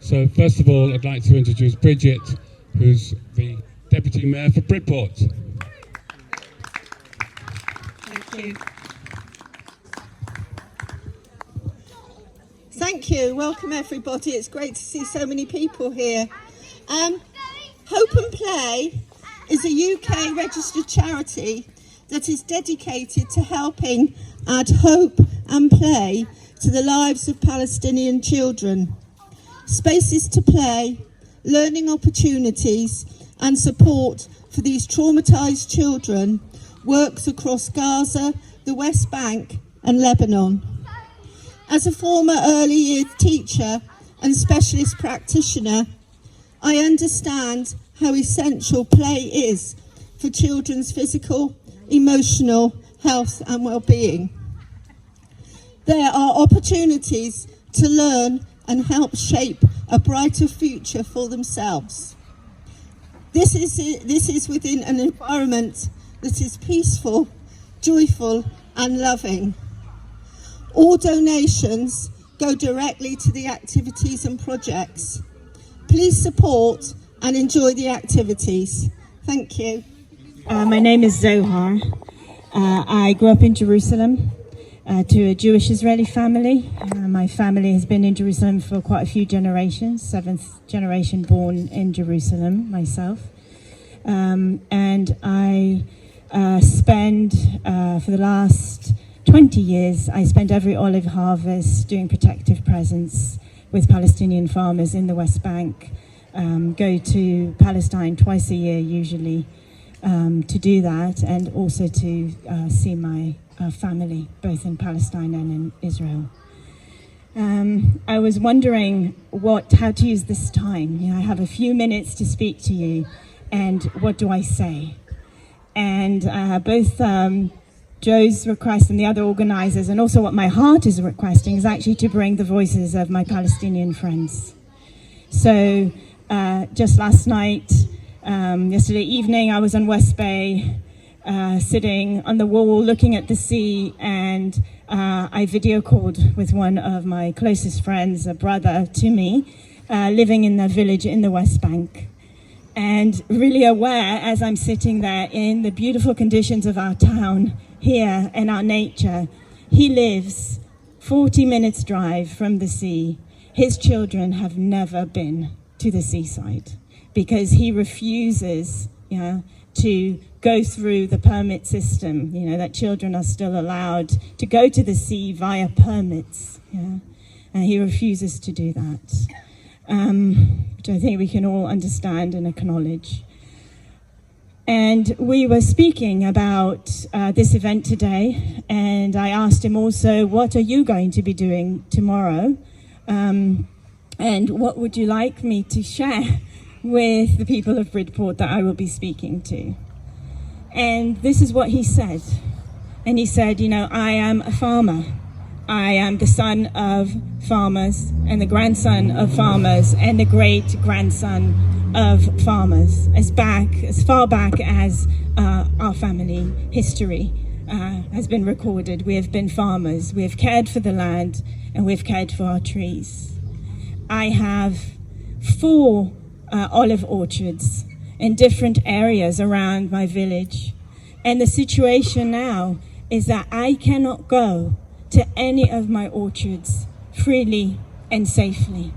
So first of all, I'd like to introduce Bridget, who's the Deputy Mayor for Bridport. Thank you. Thank you. Welcome everybody. It's great to see so many people here. Hope and Play is a UK registered charity that is dedicated to helping add hope and play to the lives of Palestinian children. Spaces to play, learning opportunities and support for these traumatised children works across Gaza, the West Bank and Lebanon. As a former early years teacher and specialist practitioner, I understand how essential play is for children's physical, emotional health and well-being. There are opportunities to learn and help shape a brighter future for themselves. This is within an environment that is peaceful, joyful and loving. All donations go directly to the activities and projects. Please support and enjoy the activities. Thank you. My name is Zohar. I grew up in Jerusalem to a Jewish Israeli family. My family has been in Jerusalem for quite a few generations, 7th generation born in Jerusalem myself. And I spend, for the last 20 years, I spent every olive harvest doing protective presence with Palestinian farmers in the West Bank. Go to Palestine twice a year usually to do that, and also to see my family both in Palestine and in Israel. I was wondering how to use this time. I have a few minutes to speak to you, and what do I say? And both Joe's request and the other organisers, and also what my heart is requesting, is actually to bring the voices of my Palestinian friends. So just last night, yesterday evening, I was on West Bay, sitting on the wall looking at the sea, and I video called with one of my closest friends, a brother to me, living in the village in the West Bank. And really aware, as I'm sitting there in the beautiful conditions of our town here and our nature, he lives 40 minutes drive from the sea. His children have never been to the seaside because he refuses to go through the permit system, that children are still allowed to go to the sea via permits. And he refuses to do that. Which I think we can all understand and acknowledge. And we were speaking about this event today, and I asked him also, what are you going to be doing tomorrow? And what would you like me to share with the people of Bridport that I will be speaking to? And this is what he said. And he said, I am a farmer. I am the son of farmers and the grandson of farmers and the great-grandson of farmers, as far back as our family history has been recorded. We have been farmers. We have cared for the land and we've cared for our trees. I have 4 olive orchards in different areas around my village. And the situation now is that I cannot go to any of my orchards freely and safely.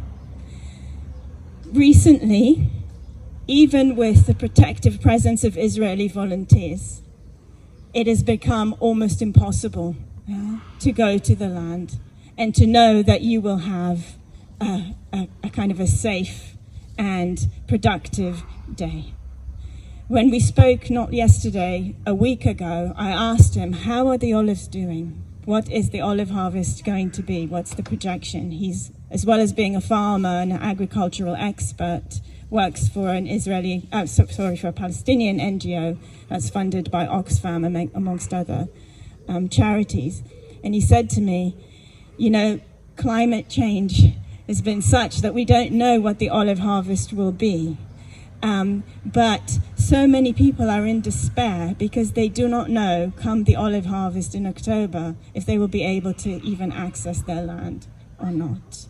Recently, even with the protective presence of Israeli volunteers, it has become almost impossible to go to the land and to know that you will have a kind of a safe and productive day. When we spoke, not yesterday, a week ago, I asked him, how are the olives doing? What is the olive harvest going to be? What's the projection? He's, as well as being a farmer and an agricultural expert, works for an for a Palestinian NGO that's funded by Oxfam amongst other charities. And he said to me, climate change has been such that we don't know what the olive harvest will be. But so many people are in despair because they do not know, come the olive harvest in October, if they will be able to even access their land or not.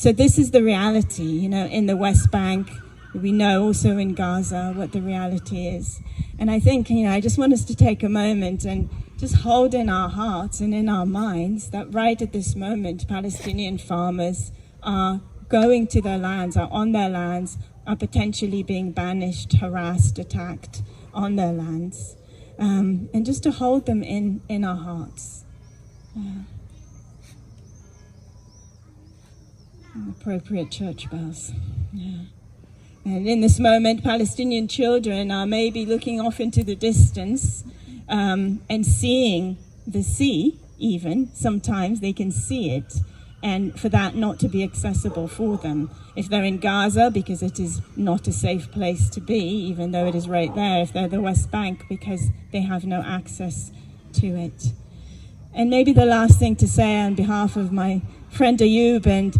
So this is the reality, in the West Bank. We know also in Gaza what the reality is. And I think, I just want us to take a moment and just hold in our hearts and in our minds that right at this moment, Palestinian farmers are going to their lands, are on their lands, are potentially being banished, harassed, attacked on their lands. And just to hold them in our hearts. Appropriate church bells. Yeah. And in this moment, Palestinian children are maybe looking off into the distance and seeing the sea, even. Sometimes they can see it, and for that not to be accessible for them. If they're in Gaza, because it is not a safe place to be, even though it is right there. If they're the West Bank, because they have no access to it. And maybe the last thing to say on behalf of my friend Ayub and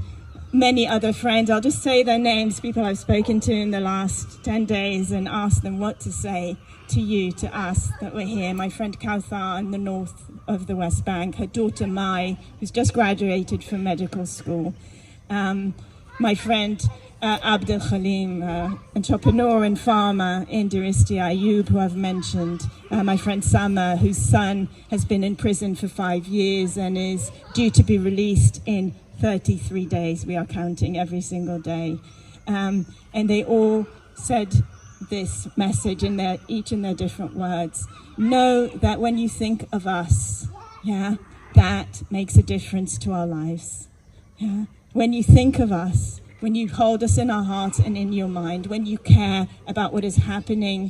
many other friends, I'll just say their names, people I've spoken to in the last 10 days, and ask them what to say to you, to us that we're here. My friend Kauthar in the north of the West Bank, her daughter Mai, who's just graduated from medical school. My friend Abdel Khalim, entrepreneur and farmer in Diristi Ayub, who I've mentioned. My friend Sama, whose son has been in prison for 5 years and is due to be released in 33 days. We are counting every single day. And they all said this message each in their different words. Know that when you think of us, that makes a difference to our lives. When you think of us, when you hold us in our hearts and in your mind, when you care about what is happening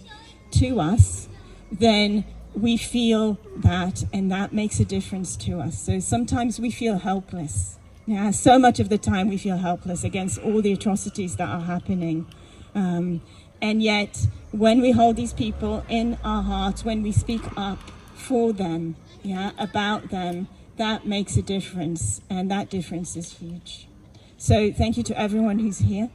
to us, then we feel that, and that makes a difference to us. So sometimes we feel helpless. So much of the time we feel helpless against all the atrocities that are happening. And yet, when we hold these people in our hearts, when we speak up for them, about them, that makes a difference, and that difference is huge. So thank you to everyone who's here.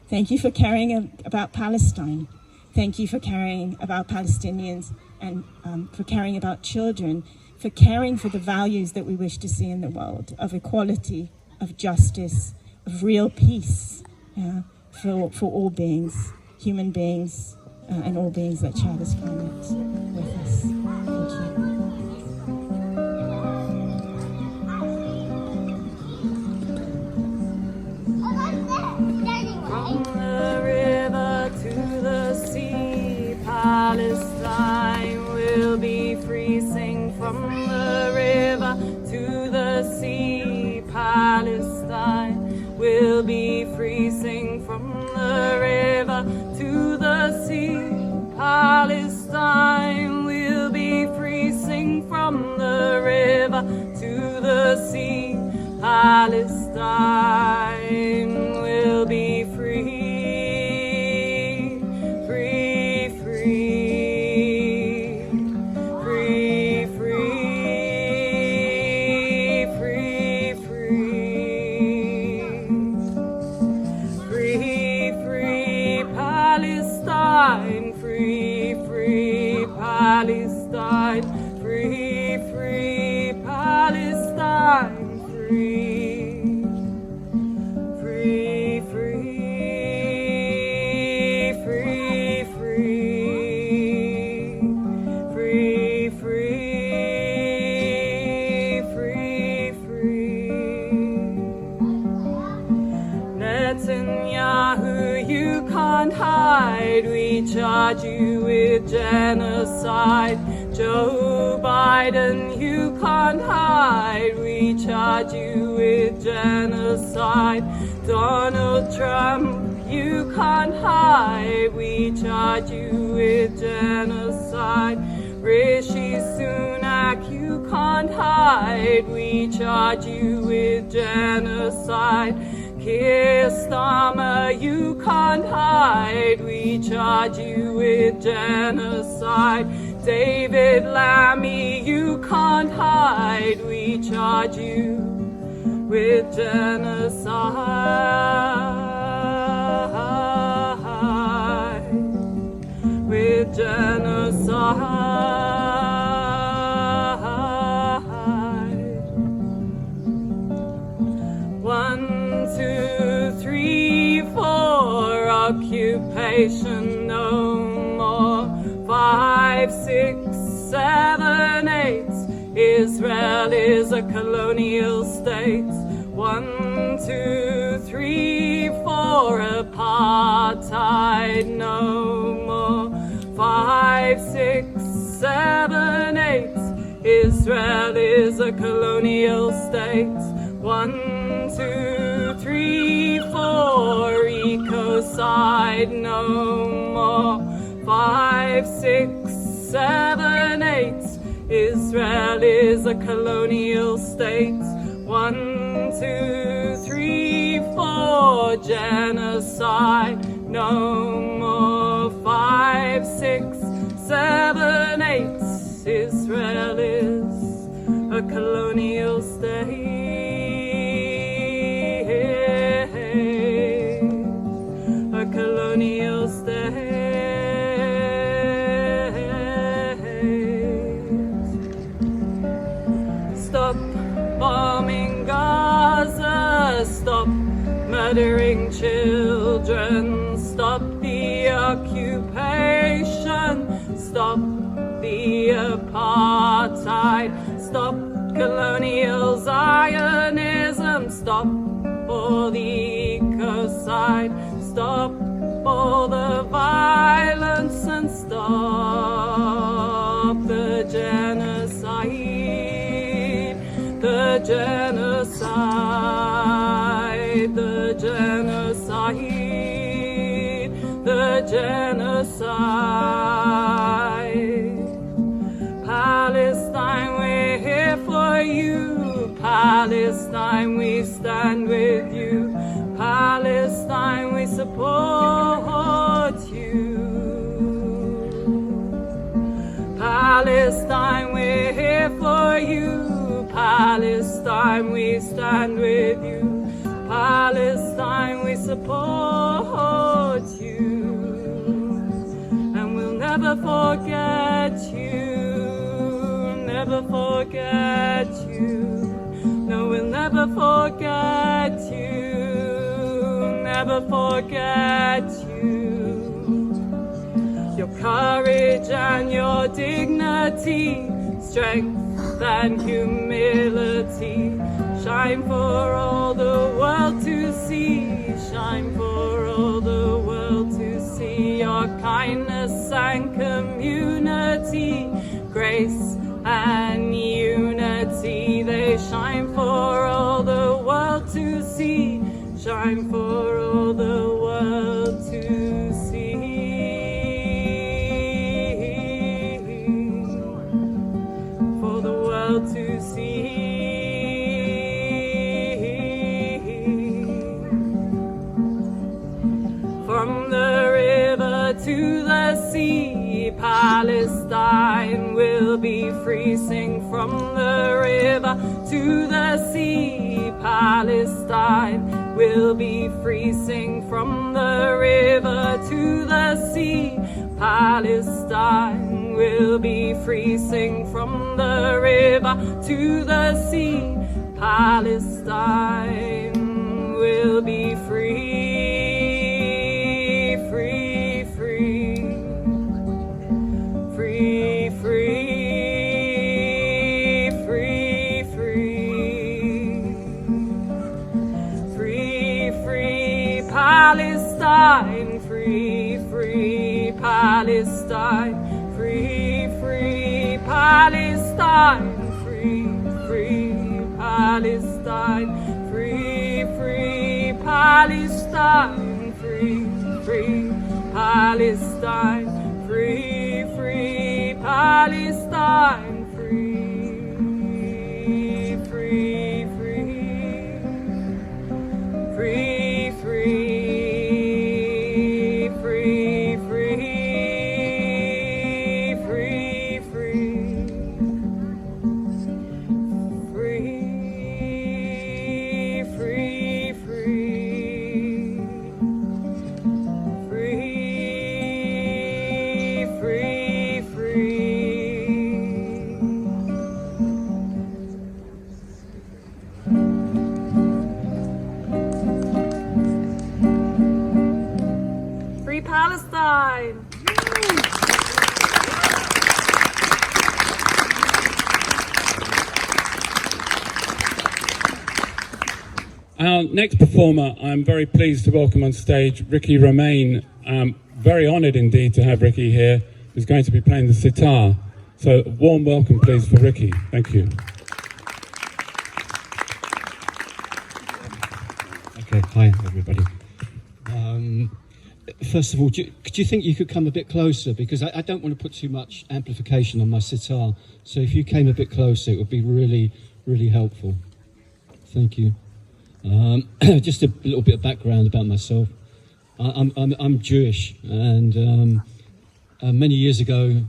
Thank you for caring about Palestine. Thank you for caring about Palestinians and for caring about children, for caring for the values that we wish to see in the world, of equality, of justice, of real peace, for all beings, human beings, and all beings that share this planet with us. Thank you. From the river to the sea, Palestine will be free. Sing from the river to the sea, Palestine will be free. Sing from the river to the sea, Palestine will be free. Sing from the river to the sea, Palestine will be free. Free, free, free, free, free, free, free, free, Palestine, free, free, Palestine, free, free, Palestine, free. Free, free, free, free, free, free, free, free. Netanyahu, you can't hide, we charge you with genocide. Joe Biden, you can't hide, we charge you with genocide. Donald Trump, you can't hide, we charge you with genocide. Rishi Sunak, you can't hide, we charge you with genocide. Keir Starmer, you can't hide, we charge you with genocide. David Lammy, you can't hide, we charge you with genocide, with genocide. One, two, occupation no more. 5, 6, 7, 8. Israel is a colonial state. 1, 2, 3, 4. Apartheid no more. 5, 6, 7, 8. Israel is a colonial state. 1, 2, 3, 4. Ecocide no more. 5, 6, 7, 8. Israel is a colonial state. 1, 2, 3, 4. Genocide no more. 5, 6, 7, 8. Israel is a colonial state. A colonial state. Stop bombing Gaza. Stop murdering children. Stop the occupation. Stop the apartheid. Stop colonial Zionism. Stop all the ecocide. Stop all the violence and stop the genocide. The genocide. The genocide. The genocide. Palestine, we're here for you. Palestine, we stand with you. Palestine, we support you. Palestine, we're here for you. Palestine, we stand with you. Palestine, we support you. And we'll never forget you. Never forget you. No, we'll never forget you. Never forget you. Your courage and your dignity, strength and humility, shine for all the world to see. Shine for all the world to see. Your kindness and community, grace and unity, they shine for all the world to see. Shine for all the world to see. For the world to see. From the river to the sea, Palestine will be free. Sing from the river to the sea, Palestine will be free. Sing from the river to the sea, Palestine will be free. Sing from the river to the sea, Palestine will be free. Free, free, free, free, free, free, free Palestine, free, free Palestine, free, free Palestine, free, free Palestine, free, free Palestine, free, free Palestine, free, free Palestine, free, free, free, free, free, free, free, free, free, free, free. Palestine. Our next performer, I'm very pleased to welcome on stage Ricky Romain. I'm very honoured indeed to have Ricky here, who's going to be playing the sitar. So a warm welcome please for Ricky. Thank you. Okay, hi everybody. First of all, do you think you could come a bit closer? Because I don't want to put too much amplification on my sitar. So if you came a bit closer, it would be really, really helpful. Thank you. Just a little bit of background about myself. I'm Jewish, and many years ago,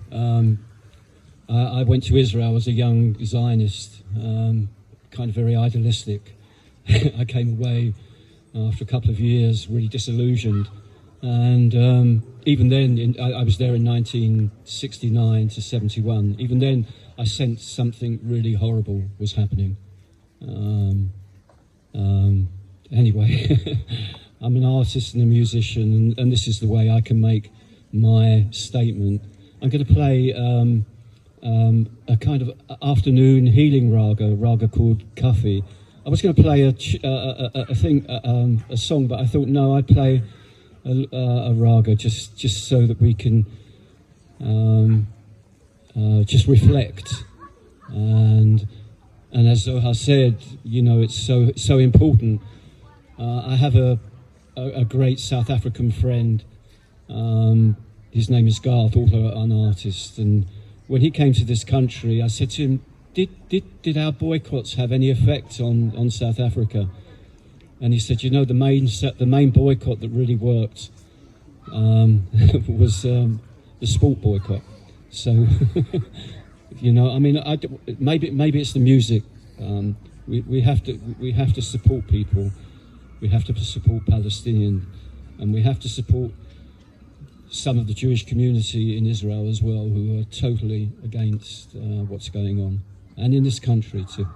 I went to Israel as a young Zionist, kind of very idealistic. I came away after a couple of years really disillusioned, and even then, I was there in 1969 to 71. Even then, I sensed something really horrible was happening. Anyway, I'm an artist and a musician, and this is the way I can make my statement. I'm going to play a kind of afternoon healing raga called Kafi. I was going to play a song, but I thought no, I'd play a raga just so that we can just reflect. And as Zohar said, you know, it's so important. I have a great South African friend. His name is Garth, also an artist. And when he came to this country, I said to him, "Did our boycotts have any effect on South Africa?" And he said, "You know, the main boycott that really worked was the sport boycott." So. You know, I mean, maybe it's the music. We have to support people. We have to support Palestinian, and we have to support some of the Jewish community in Israel as well, who are totally against what's going on, and in this country too.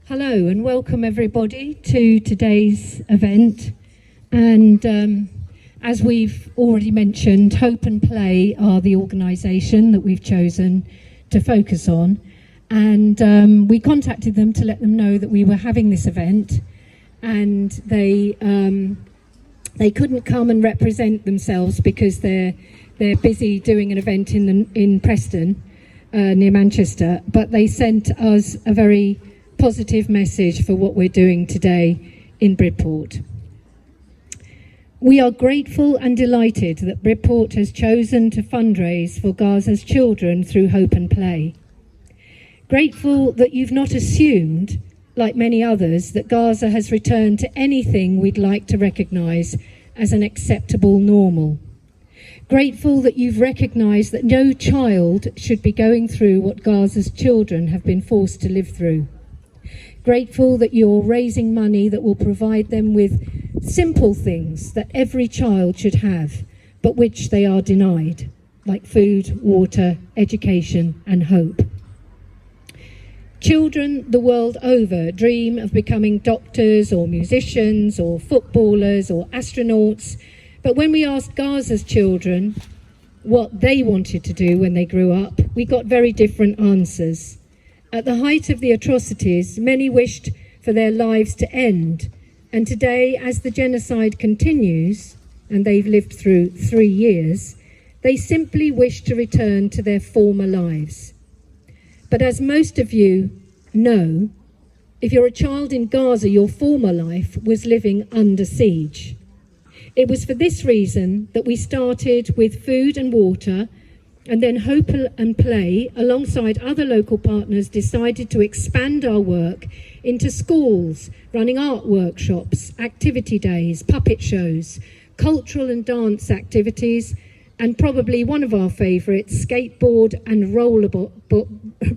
Hello and welcome everybody to today's event, and as we've already mentioned, Hope and Play are the organisation that we've chosen to focus on, and we contacted them to let them know that we were having this event, and they couldn't come and represent themselves because they're busy doing an event in Preston near Manchester, but they sent us a very positive message for what we're doing today in Bridport. We are grateful and delighted that Bridport has chosen to fundraise for Gaza's children through Hope and Play. Grateful that you've not assumed, like many others, that Gaza has returned to anything we'd like to recognise as an acceptable normal. Grateful that you've recognised that no child should be going through what Gaza's children have been forced to live through. Grateful that you're raising money that will provide them with simple things that every child should have, but which they are denied, like food, water, education, and hope. Children the world over dream of becoming doctors or musicians or footballers or astronauts, but when we asked Gaza's children what they wanted to do when they grew up, we got very different answers. At the height of the atrocities, many wished for their lives to end, and today, as the genocide continues, and they've lived through 3 years, they simply wish to return to their former lives. But as most of you know, if you're a child in Gaza, your former life was living under siege. It was for this reason that we started with food and water, and then Hope and Play, alongside other local partners, decided to expand our work into schools, running art workshops, activity days, puppet shows, cultural and dance activities, and probably one of our favourites, skateboard and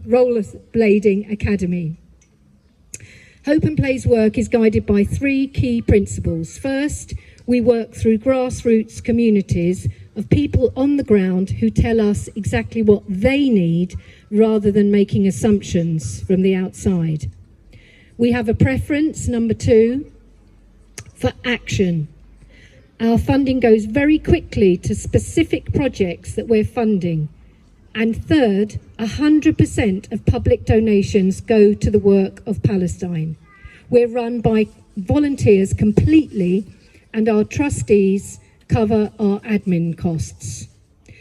rollerblading academy. Hope and Play's work is guided by 3 key principles. First, we work through grassroots communities of people on the ground who tell us exactly what they need rather than making assumptions from the outside. We have a preference, number 2, for action. Our funding goes very quickly to specific projects that we're funding. And third, 100% of public donations go to the work of Palestine. We're run by volunteers completely, and our trustees cover our admin costs.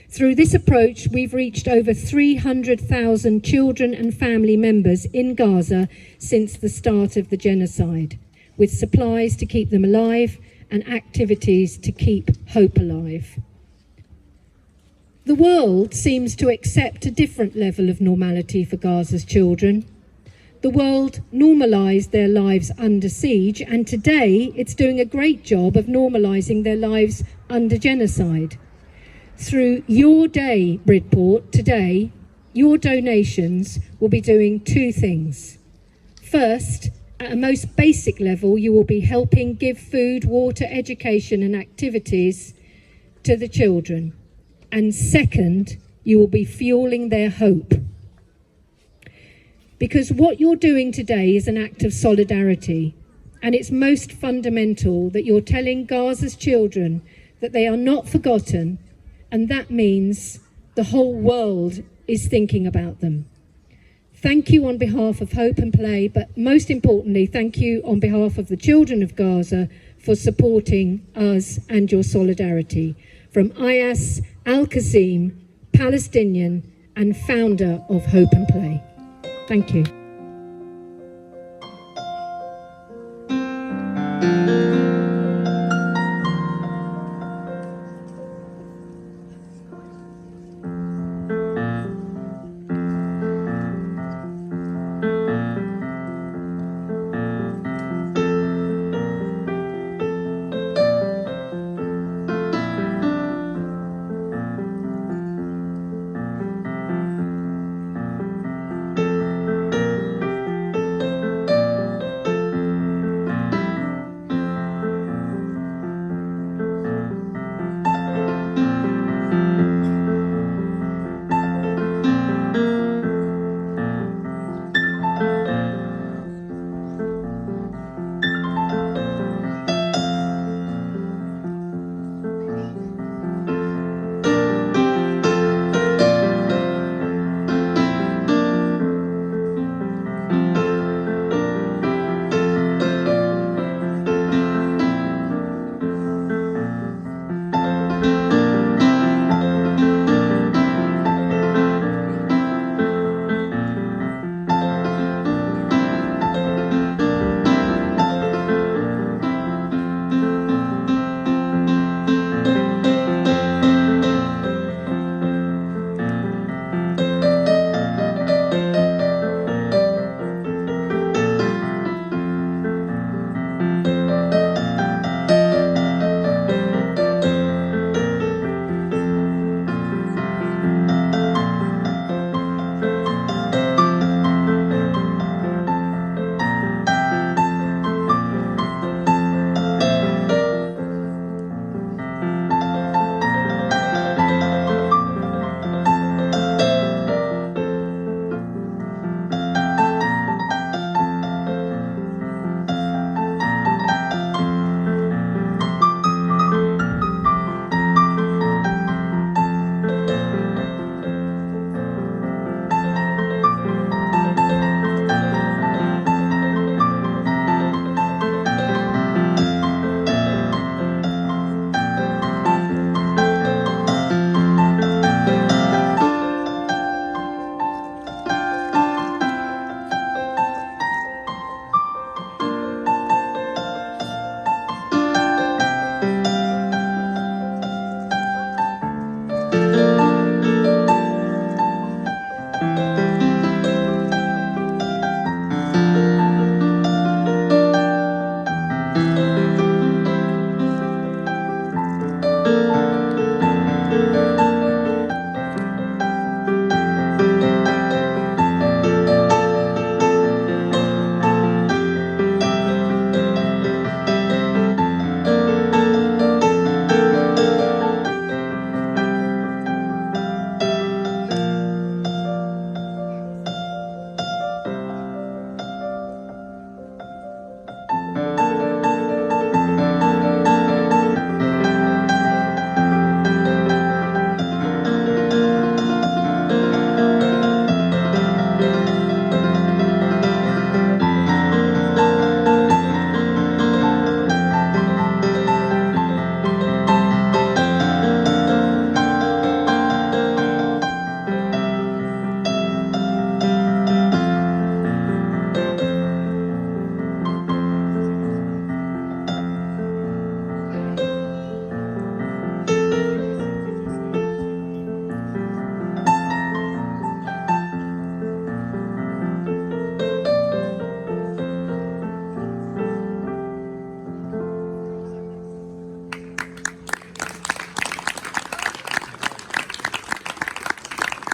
Through this approach, we've reached over 300,000 children and family members in Gaza since the start of the genocide, with supplies to keep them alive and activities to keep hope alive. The world seems to accept a different level of normality for Gaza's children. The world normalised their lives under siege, and today it's doing a great job of normalising their lives under genocide. Through your day, Bridport, today, your donations will be doing 2 things. First, at a most basic level, you will be helping give food, water, education and activities to the children. And second, you will be fueling their hope. Because what you're doing today is an act of solidarity, and it's most fundamental that you're telling Gaza's children that they are not forgotten, and that means the whole world is thinking about them. Thank you on behalf of Hope and Play, but most importantly, thank you on behalf of the children of Gaza for supporting us and your solidarity. From Ayas Al-Qasim, Palestinian and founder of Hope and Play. Thank you.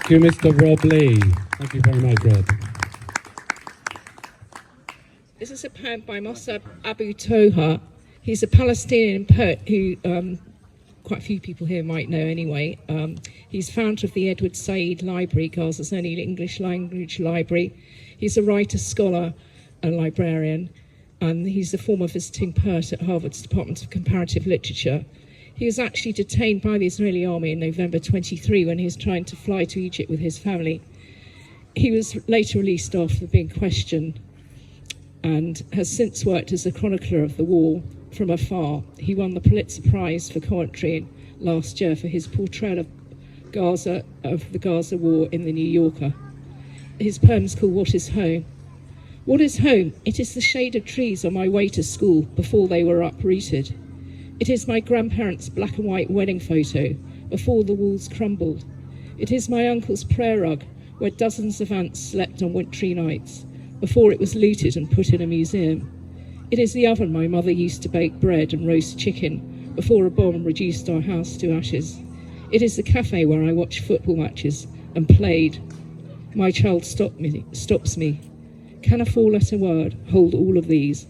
Thank you, Mr. Rob Lee. Thank you very much, Rob. This is a poem by Mossab Abu Toha. He's a Palestinian poet who quite a few people here might know anyway. He's founder of the Edward Said Library, Gaza's only English language library. He's a writer, scholar, and librarian, and he's the former visiting poet at Harvard's Department of Comparative Literature. He was actually detained by the Israeli army in November 23 when he was trying to fly to Egypt with his family. He was later released after being questioned and has since worked as a chronicler of the war from afar. He won the Pulitzer Prize for commentary last year for his portrayal of the Gaza war in the New Yorker. His poem is called What is Home? What is home? It is the shade of trees on my way to school before they were uprooted. It is my grandparents' black and white wedding photo before the walls crumbled. It is my uncle's prayer rug where dozens of ants slept on wintry nights before it was looted and put in a museum. It is the oven my mother used to bake bread and roast chicken before a bomb reduced our house to ashes. It is the cafe where I watched football matches and played. My child stops me. Can a four-letter word hold all of these?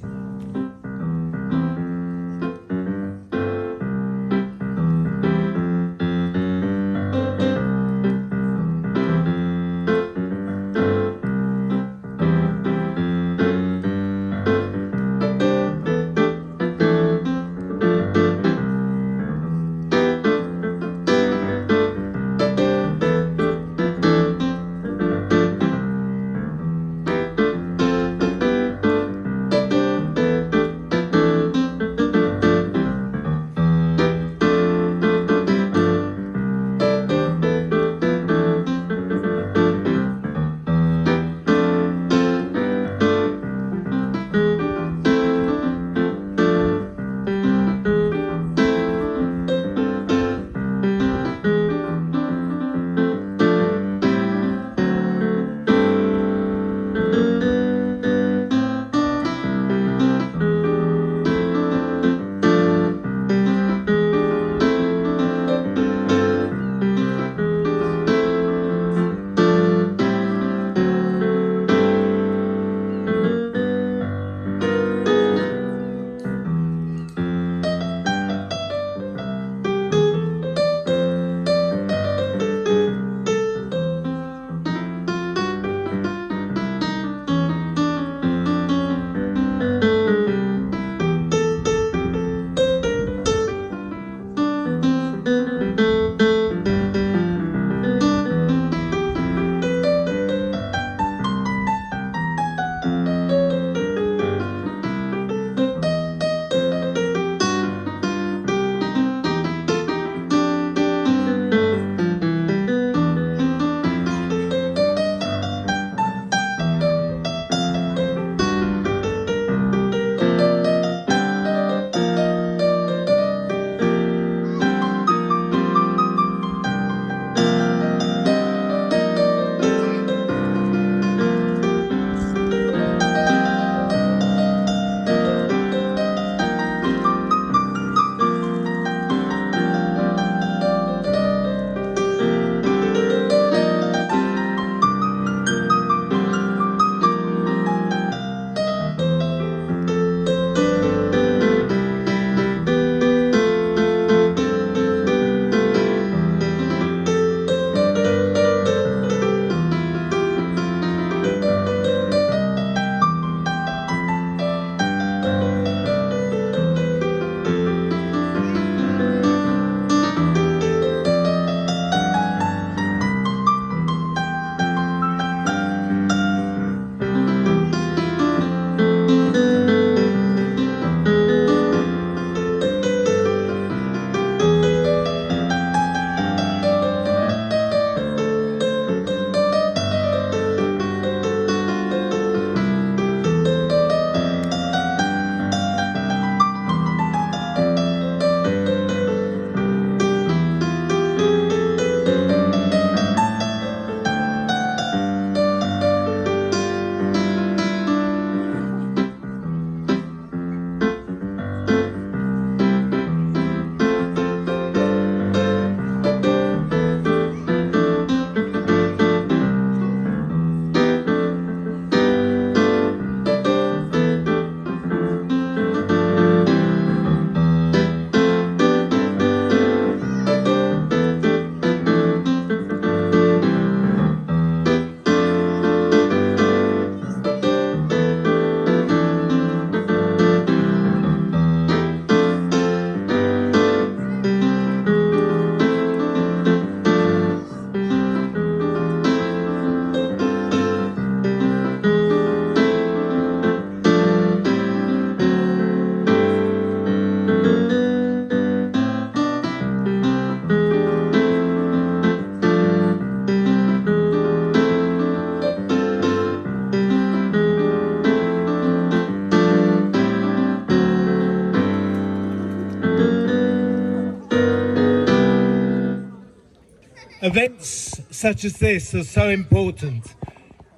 Events such as this are so important.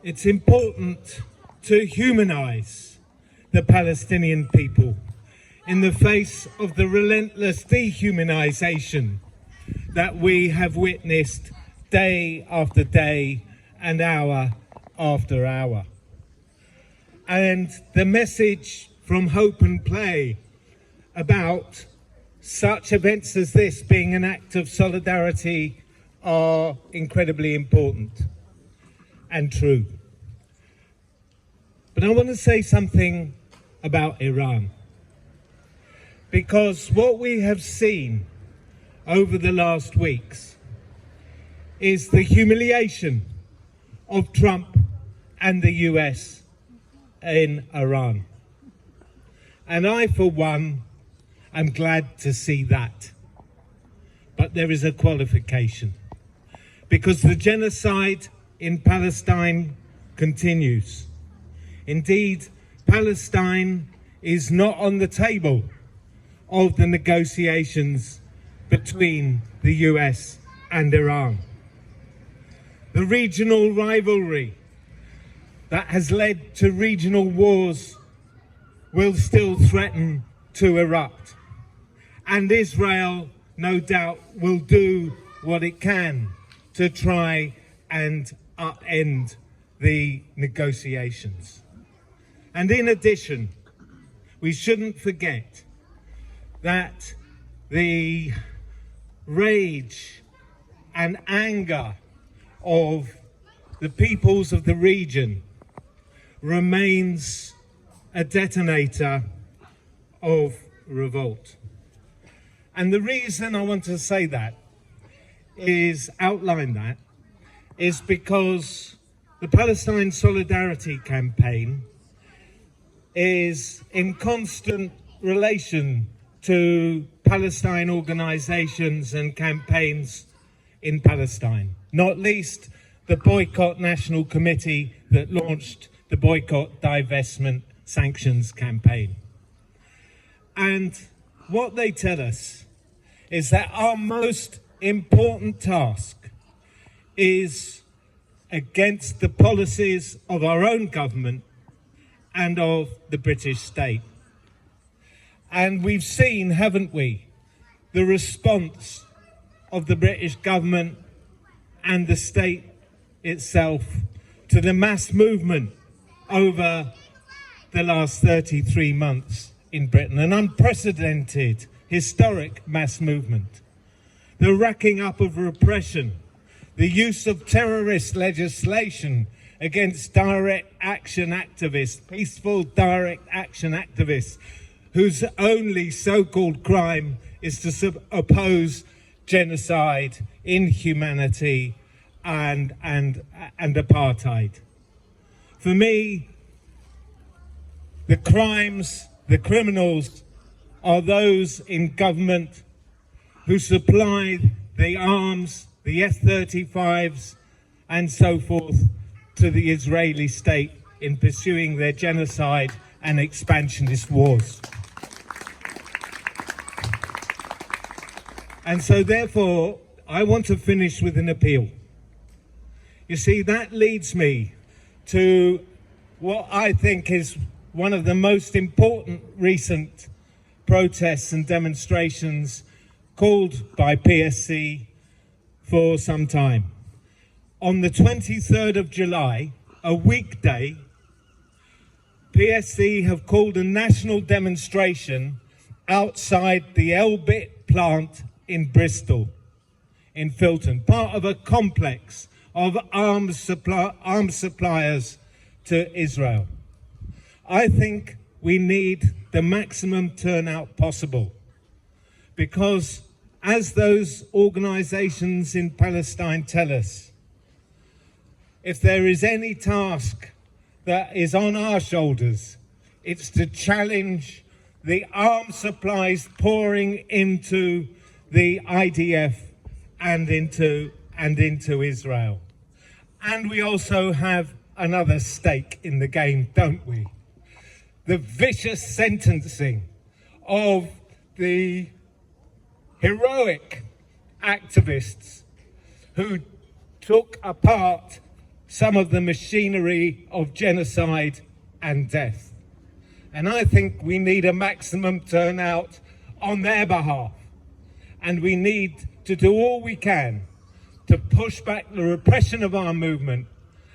It's important to humanize the Palestinian people in the face of the relentless dehumanization that we have witnessed day after day and hour after hour. And the message from Hope and Play about such events as this being an act of solidarity are incredibly important and true. But I want to say something about Iran, because what we have seen over the last weeks is the humiliation of Trump and the US in Iran. And I, for one, am glad to see that. But there is a qualification, because the genocide in Palestine continues. Indeed, Palestine is not on the table of the negotiations between the US and Iran. The regional rivalry that has led to regional wars will still threaten to erupt. And Israel, no doubt, will do what it can to try and upend the negotiations. And in addition, we shouldn't forget that the rage and anger of the peoples of the region remains a detonator of revolt. And the reason I want to say that outline that is because the Palestine Solidarity Campaign is in constant relation to Palestine organizations and campaigns in Palestine, not least the Boycott National Committee that launched the Boycott, Divestment, Sanctions campaign. And what they tell us is that our most important task is against the policies of our own government and of the British state. And we've seen, haven't we, the response of the British government and the state itself to the mass movement over the last 33 months in Britain, an unprecedented, historic mass movement. The racking up of repression, the use of terrorist legislation against direct action activists, peaceful direct action activists, whose only so-called crime is to oppose genocide, inhumanity, and apartheid. For me, the criminals are those in government who supplied the arms, the F-35s, and so forth to the Israeli state in pursuing their genocide and expansionist wars. And so therefore, I want to finish with an appeal. You see, that leads me to what I think is one of the most important recent protests and demonstrations called by PSC for some time. On the 23rd of July, a weekday, PSC have called a national demonstration outside the Elbit plant in Bristol, in Filton, part of a complex of arms suppliers to Israel. I think we need the maximum turnout possible, because as those organizations in Palestine tell us, if there is any task that is on our shoulders, it's to challenge the arms supplies pouring into the IDF and into Israel. And we also have another stake in the game, don't we? The vicious sentencing of the heroic activists who took apart some of the machinery of genocide and death. And I think we need a maximum turnout on their behalf. And we need to do all we can to push back the repression of our movement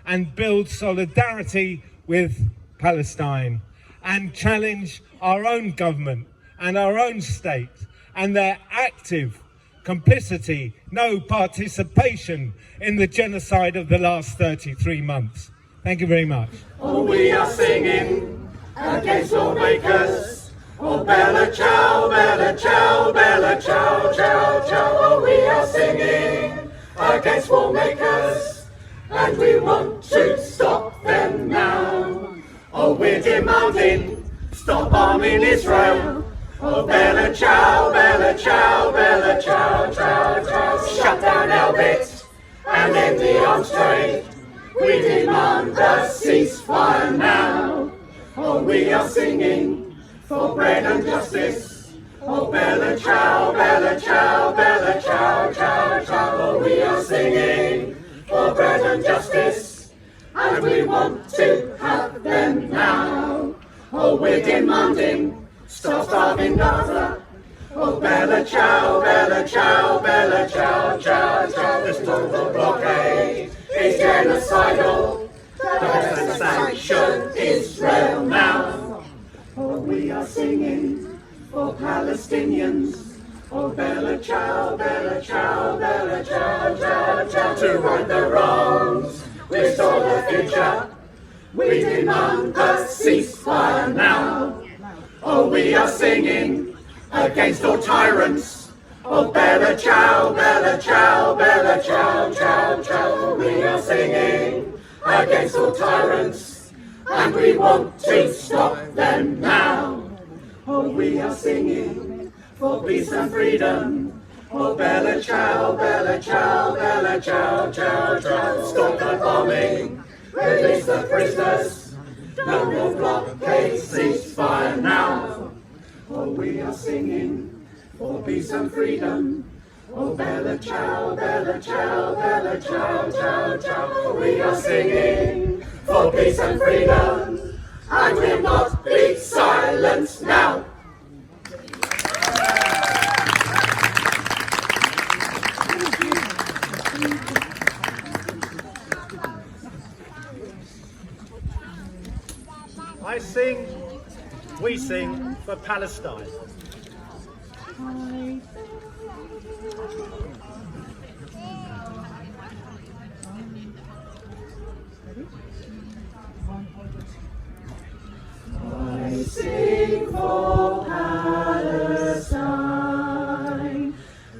and build solidarity with Palestine and challenge our own government and our own state and their active complicity, no participation in the genocide of the last 33 months. Thank you very much. Oh, we are singing against lawmakers. Oh, Bella Ciao, Bella Ciao, Bella Ciao, Ciao, Ciao. Oh, we are singing against lawmakers, and we want to stop them now. Oh, we're demanding stop arming Israel. Oh, Bella Ciao, Bella Ciao, Bella Ciao, Ciao, Ciao. Shut down Elbit and end the arms trade. We demand a ceasefire now. Oh, we are singing for bread and justice. Oh, Bella Ciao, Bella Ciao, Bella Ciao, Ciao, Ciao. Oh, we are singing for bread and justice, and we want to have them now. Oh, we're demanding stop starving Gaza. Oh, Bella Ciao, Bella Ciao, Bella Ciao, Ciao, Ciao. This total blockade is genocidal. Let's sanction Israel now. Oh, we are singing for Palestinians. Oh, Bella Ciao, Bella Ciao, Bella Ciao, Ciao, Ciao. To right the wrongs, restore the future. We demand a ceasefire now. Oh, we are singing against all tyrants. Oh, Bella Ciao, Bella Ciao, Bella Ciao, Ciao, Ciao. We are singing against all tyrants, and we want to stop them now. Oh, we are singing for peace and freedom. Oh, Bella Ciao, Bella Ciao, Bella Ciao, Ciao, Ciao. Stop the bombing, release the prisoners. No more blockade, ceasefire now. Oh, we are singing for peace and freedom. Oh, Bella Ciao, Bella Ciao, Bella Ciao, Ciao, Ciao. We are singing for peace and freedom, and we'll not be silenced now. We sing for Palestine. I sing for Palestine,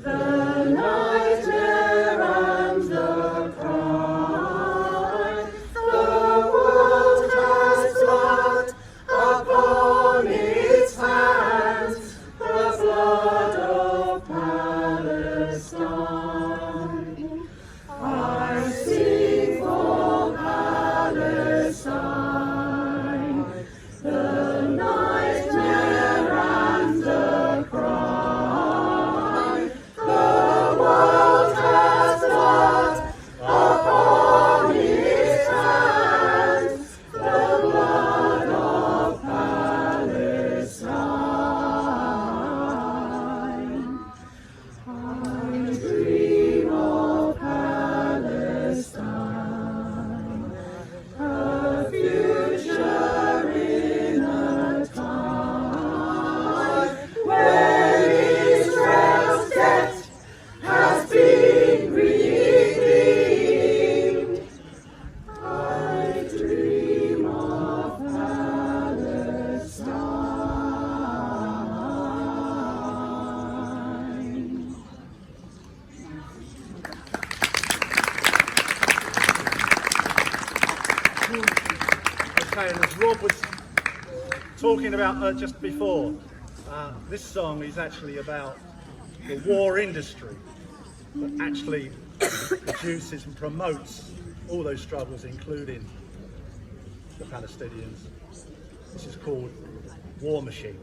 the nightmare and the cry. The world has blood upon its hands, the blood of Palestine. I sing for Palestine, the nightmare and the cry. The world has blood upon its hands, the blood of Palestine. I dream of Palestine, a future in a time when Israel's debt has been redeemed. I dream of Palestine. Okay, and as Rob was talking about just before, this song is actually about the war industry that actually produces and promotes all those struggles, including the Palestinians. This is called War Machine.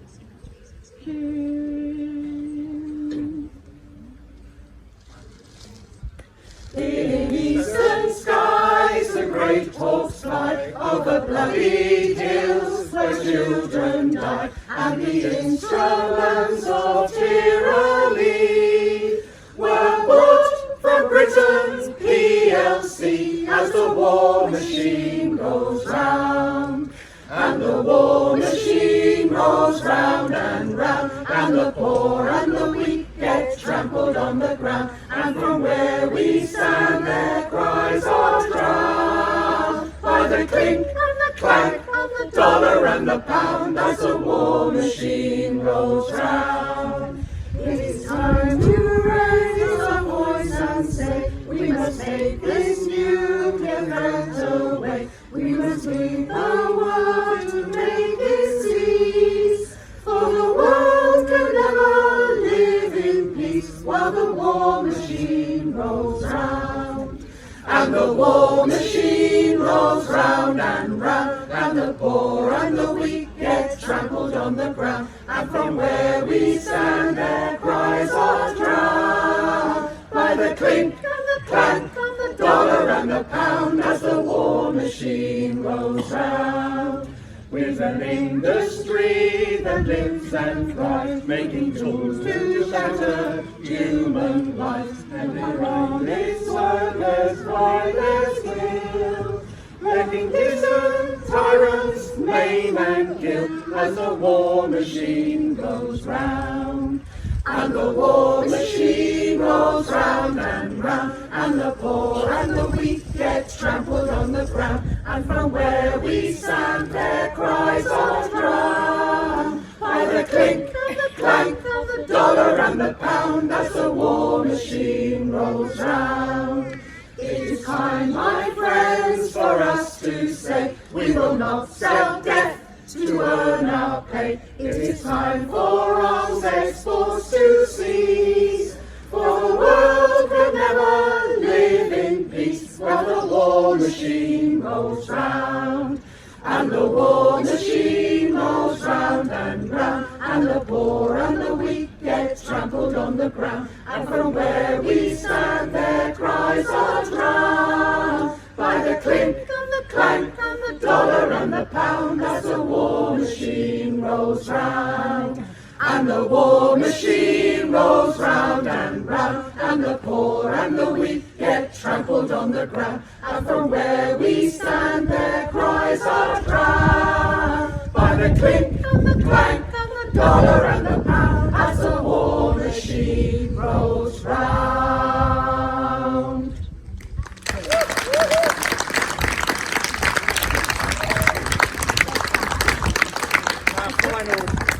In eastern skies the great hawks fly over bloody hills where children die, and the instruments of tyranny were bought from Britain's PLC as the war machine goes round. And the war machine rolls round and round, and the poor and the weak get trampled on the ground, and from where we stand their cries are drowned by the clink and the clank of the dollar and the pound as the war machine rolls round. It is time to raise our voice and say, we must take this nuclear threat away. We must lead the world to make this peace, for the world can never live in peace while the war machine rolls round. And the war machine rolls round and round, and the poor and the weak get trampled on the ground, and from where we stand their cries are drowned by the clink and the clank of the dollar and the pound as the war machine rolls round. With an industry that lives and thrives, making tools to shatter human lives, and around its workers by their skill, letting distant tyrants maim and kill as the war machine goes round. And the war machine rolls round and round, and the poor and the weak get trampled on the ground, and from where we stand their cries are drowned by the clink and the clank of the dollar and the pound as the war machine rolls round. It is time, my friends, for us to say, we will not sell death to earn our pay. It is time for arms exports to cease, for the world can never live in peace while the war machine rolls round. And the war machine rolls round and round, and the poor and the weak get trampled on the ground, and from where we stand their cries are drowned by the clink and the clank and the dollar and the pound as the war machine rolls round. And the war machine rolls round and round, and the poor and the weak get trampled on the ground, and from where we stand their cries are drowned by the clink and the clank and the dollar and the pound as the war machine rolls round.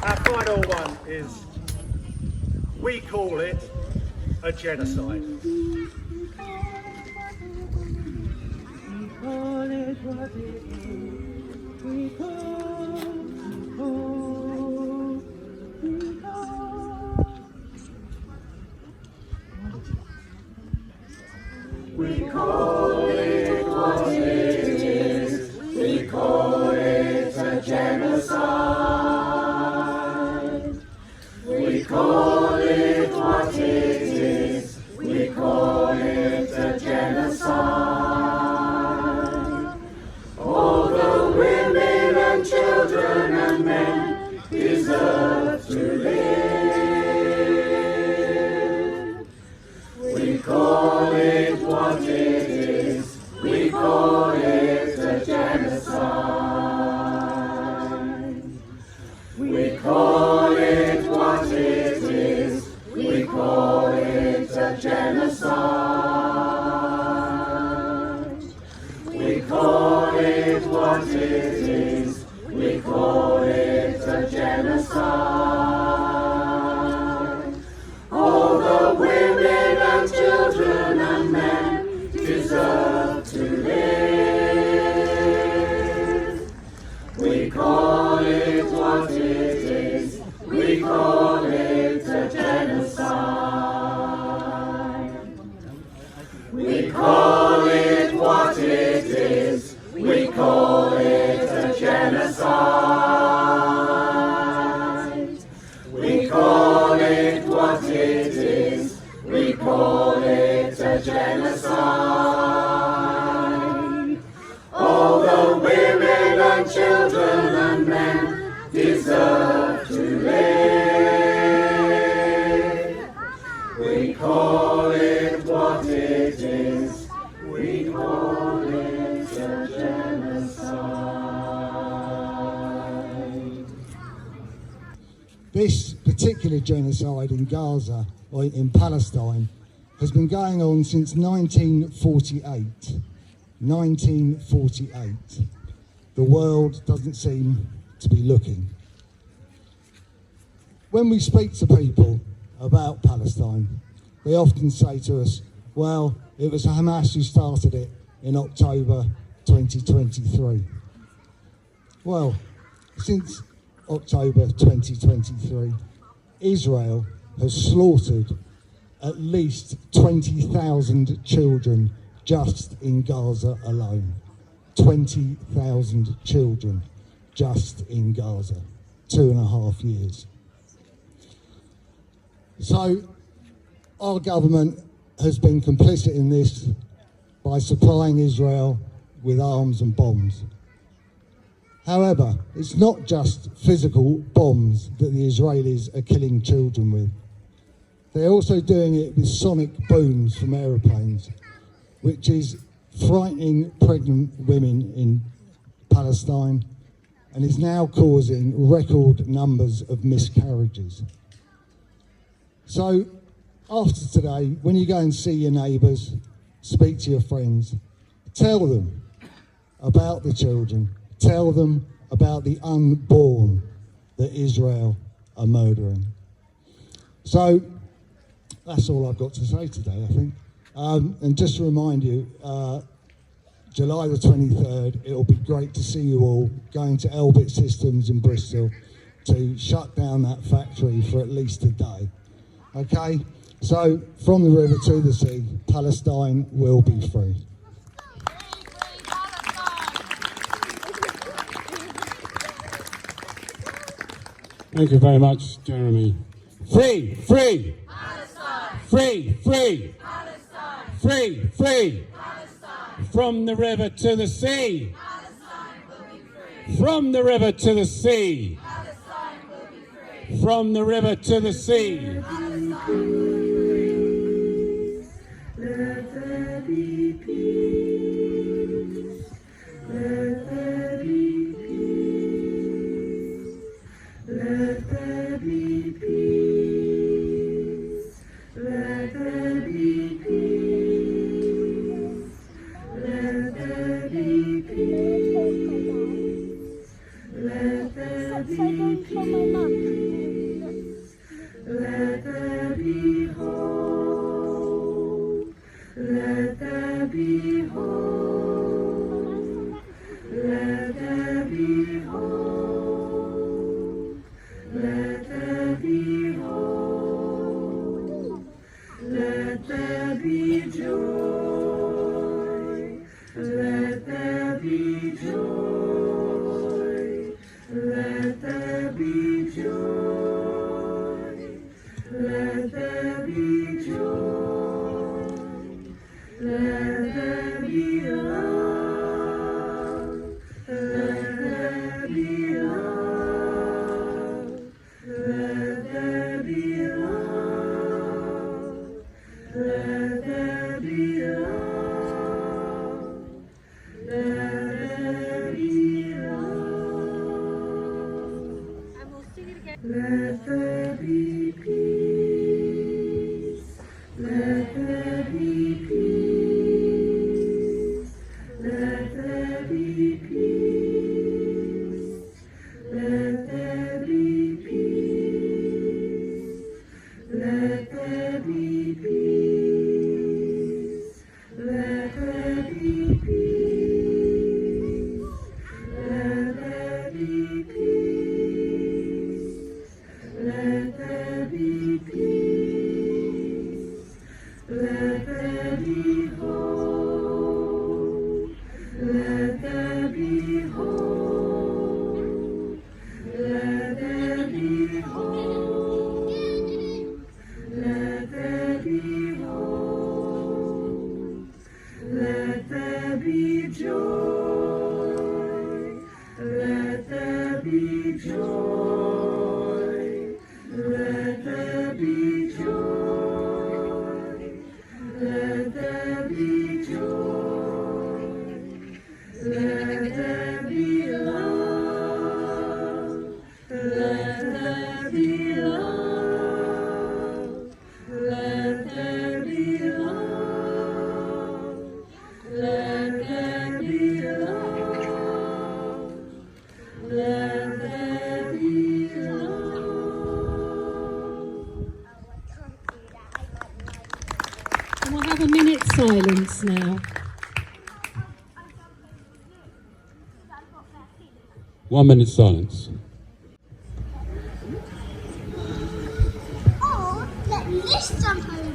Our final one is, we call it a genocide. We call it what it is. We call it what it is. We call it a genocide. We call it what it is. We call it a genocide. All the women and children and men deserve to live. We call it what it is. We call it a genocide. We call it what it is. We call it a genocide. We call it what it is. We call it a genocide. All the women and children and men deserve to live. We call it what it is. We call it a genocide. We call it what it is. We call it a genocide. We call it what it is. We call it a genocide. deserve to live. We call it what it is. We call it a genocide. This particular genocide in Gaza, or in Palestine, has been going on since 1948. 1948. The world doesn't seem to be looking. When we speak to people about Palestine, they often say to us, well, it was Hamas who started it in October 2023. Well, since October 2023, Israel has slaughtered at least 20,000 children just in Gaza alone. 20,000 children just in Gaza. 2.5 years. So our government has been complicit in this by supplying Israel with arms and bombs. However, it's not just physical bombs that the Israelis are killing children with. They're also doing it with sonic booms from aeroplanes, which is frightening pregnant women in Palestine and is now causing record numbers of miscarriages. So after today, when you go and see your neighbours, speak to your friends, tell them about the children, tell them about the unborn that Israel are murdering. So that's all I've got to say today, I think. And just to remind you, July the 23rd, it'll be great to see you all going to Elbit Systems in Bristol to shut down that factory for at least a day. Okay? So, from the river to the sea, Palestine will be free. Thank you very much, Jeremy. Free, free! Palestine! Free, free! Palestine! Free, free! Palestine! From the river to the sea! Palestine will be free! From the river to the sea! Palestine will be free! From the river to the sea! Let there be peace. Let there be peace. Let there be peace. Let there be peace. Let there be peace. Let there be peace. Let there be hope. Let there be hope. Let there be hope. Let there be hope. Let there be joy. Let there be joy. Let there be joy. Let there be joy. Let there be love. Let there be love. Let there be love. Let there be love. Let there be love. And we'll sing it again. Let there be peace. Let there be peace. Let there be peace. Let there be peace. Let there be peace. Let there be peace. Let there be peace. Let there be peace. Let there be hope. Let there be hope. Let there be hope. Let there be hope. Let there be joy. Let there be joy. We'll have a minute's silence now. One minute silence. Or let me jump over.